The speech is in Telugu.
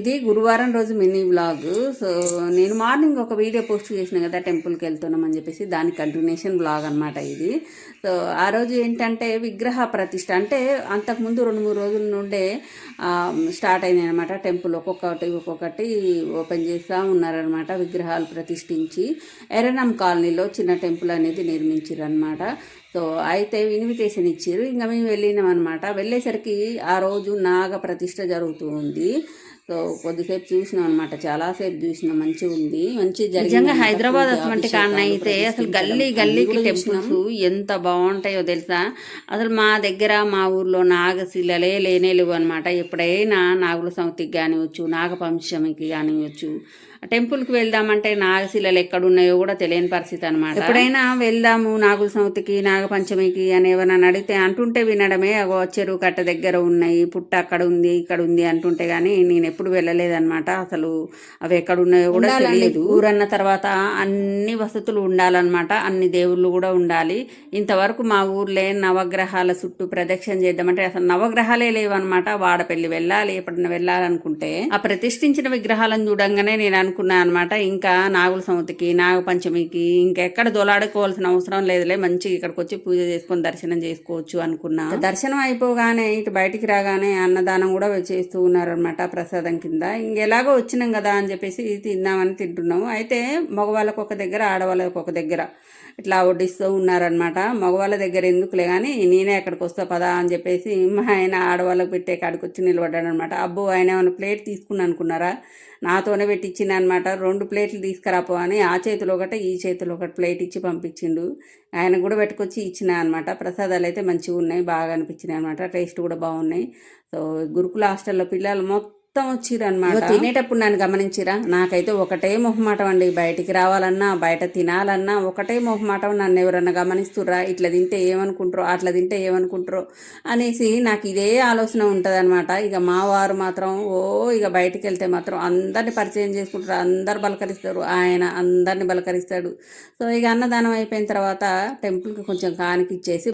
ఇది గురువారం రోజు మినీ వ్లాగ్. సో నేను మార్నింగ్ ఒక వీడియో పోస్ట్ చేసిన కదా, టెంపుల్కి వెళ్తున్నామని చెప్పేసి, దాని కంటిన్యూషన్ వ్లాగ్ అనమాట ఇది. సో ఆ రోజు ఏంటంటే విగ్రహ ప్రతిష్ట, అంటే అంతకుముందు 2-3 రోజుల నుండే స్టార్ట్ అయింది అనమాట. టెంపుల్ ఒక్కొక్కటి ఓపెన్ చేస్తూ ఉన్నారనమాట. విగ్రహాలు ప్రతిష్ఠించి ఎర్రనం కాలనీలో చిన్న టెంపుల్ అనేది నిర్మించారు అనమాట. సో అయితే ఇన్విటేషన్ ఇచ్చారు, ఇంకా మేము వెళ్ళినాం అనమాట. వెళ్ళేసరికి ఆ రోజు నాగ ప్రతిష్ట జరుగుతూ ఉంది. సో కొద్దిసేపు చూసినాం అనమాట, చాలాసేపు చూసినాం. మంచిగా ఉంది, మంచి నిజంగా హైదరాబాద్ అటువంటి కాన్న అయితే అసలు గల్లీకి టెంపుల్స్ ఎంత బాగుంటాయో తెలుసా. అసలు మా దగ్గర మా ఊర్లో నాగశిలలే లేవు అనమాట. ఎప్పుడైనా నాగుల సమితికి కానివచ్చు, నాగపంచమికి కానివచ్చు, టెంపుల్కి వెళ్దామంటే నాగశిలలు ఎక్కడున్నాయో కూడా తెలియని పరిస్థితి అనమాట. ఎప్పుడైనా వెళ్దాము నాగుల సమితికి, నాగపంచమికి అని ఎవరైనా అడిగితే అంటుంటే వినడమే. చెరువు కట్ట దగ్గర ఉన్నాయి, పుట్ట అక్కడ ఉంది, ఇక్కడ ఉంది అంటుంటే కానీ నేను ఎప్పుడు వెళ్ళలేదన్నమాట. అసలు అవి ఎక్కడున్నాయో కూడా తెలియదు. ఊరన్న తర్వాత అన్ని వసతులు ఉండాలన్నమాట, అన్ని దేవుళ్ళు కూడా ఉండాలి. ఇంతవరకు మా ఊర్లే నవగ్రహాల చుట్టూ ప్రదక్షిణ చేద్దామంటే అసలు నవగ్రహాలే లేవన్నమాట. వాడపల్లి వెళ్ళాలి, ఎప్పుడన్నా వెళ్ళాలనుకుంటే ఆ ప్రతిష్ఠించిన విగ్రహాలను చూడంగానే నేను అనుకున్నాను అనమాట, ఇంకా నాగుల సమితికి, నాగపంచమికి ఇంకెక్కడ దొలాడుకోవాల్సిన అవసరం లేదులే, మంచిగా ఇక్కడికి వచ్చి పూజ చేసుకొని దర్శనం చేసుకోవచ్చు అనుకున్నా. దర్శనం అయిపోగానే ఇటు బయటికి రాగానే అన్నదానం కూడా చేస్తూ ఉన్నారనమాట, ప్రసాదం కింద. ఇంకెలాగో వచ్చినాం కదా అని చెప్పేసి తిందామని తింటున్నాము. అయితే మగవాళ్ళకు ఒక దగ్గర, ఆడవాళ్ళకు ఒక దగ్గర ఇట్లా వడ్డిస్తూ ఉన్నారనమాట. మగవాళ్ళ దగ్గర ఎందుకులే కానీ నేనే అక్కడికి వస్తా పదా అని చెప్పేసి మా ఆయన ఆడవాళ్ళకి పెట్టే కాడికి వచ్చి నిలబడ్డాడు అనమాట. అబ్బో, ఆయన ఏమైనా ప్లేట్ తీసుకున్నా అనుకున్నారా, నాతోనే పెట్టించింది అనమాట. 2 ప్లేట్లు తీసుకురాపో అని ఆ చేతిలో ఒకటి, ఈ చేతిలో ఒకటి ప్లేట్ ఇచ్చి పంపించిండు. ఆయన కూడా పెట్టుకొచ్చి ఇచ్చిన అనమాట. ప్రసాదాలు అయితే మంచిగా ఉన్నాయి, బాగా అనిపించినాయి అనమాట. టేస్ట్ కూడా బాగున్నాయి. సో గురుకుల హాస్టల్లో పిల్లలు మొత్తం వచ్చిరనమాట. తినేటప్పుడు నన్ను గమనించిరా, నాకైతే ఒకటే మొహమాటం అండి. బయటికి రావాలన్నా, బయట తినాలన్నా ఒకటే మొహమాటం. నన్ను ఎవరన్నా గమనిస్తుర్రా, ఇట్లా తింటే ఏమనుకుంటారో, అట్లా తింటే ఏమనుకుంటారో అనేసి నాకు ఇదే ఆలోచన ఉంటుంది అనమాట. ఇక మా వారు మాత్రం ఇక బయటికి వెళ్తే మాత్రం అందరిని పరిచయం చేసుకుంటారు, అందరు బలకరిస్తారు, ఆయన అందరిని బలకరిస్తాడు. సో ఇక అన్నదానం అయిపోయిన తర్వాత టెంపుల్కి కొంచెం కానికిచ్చేసి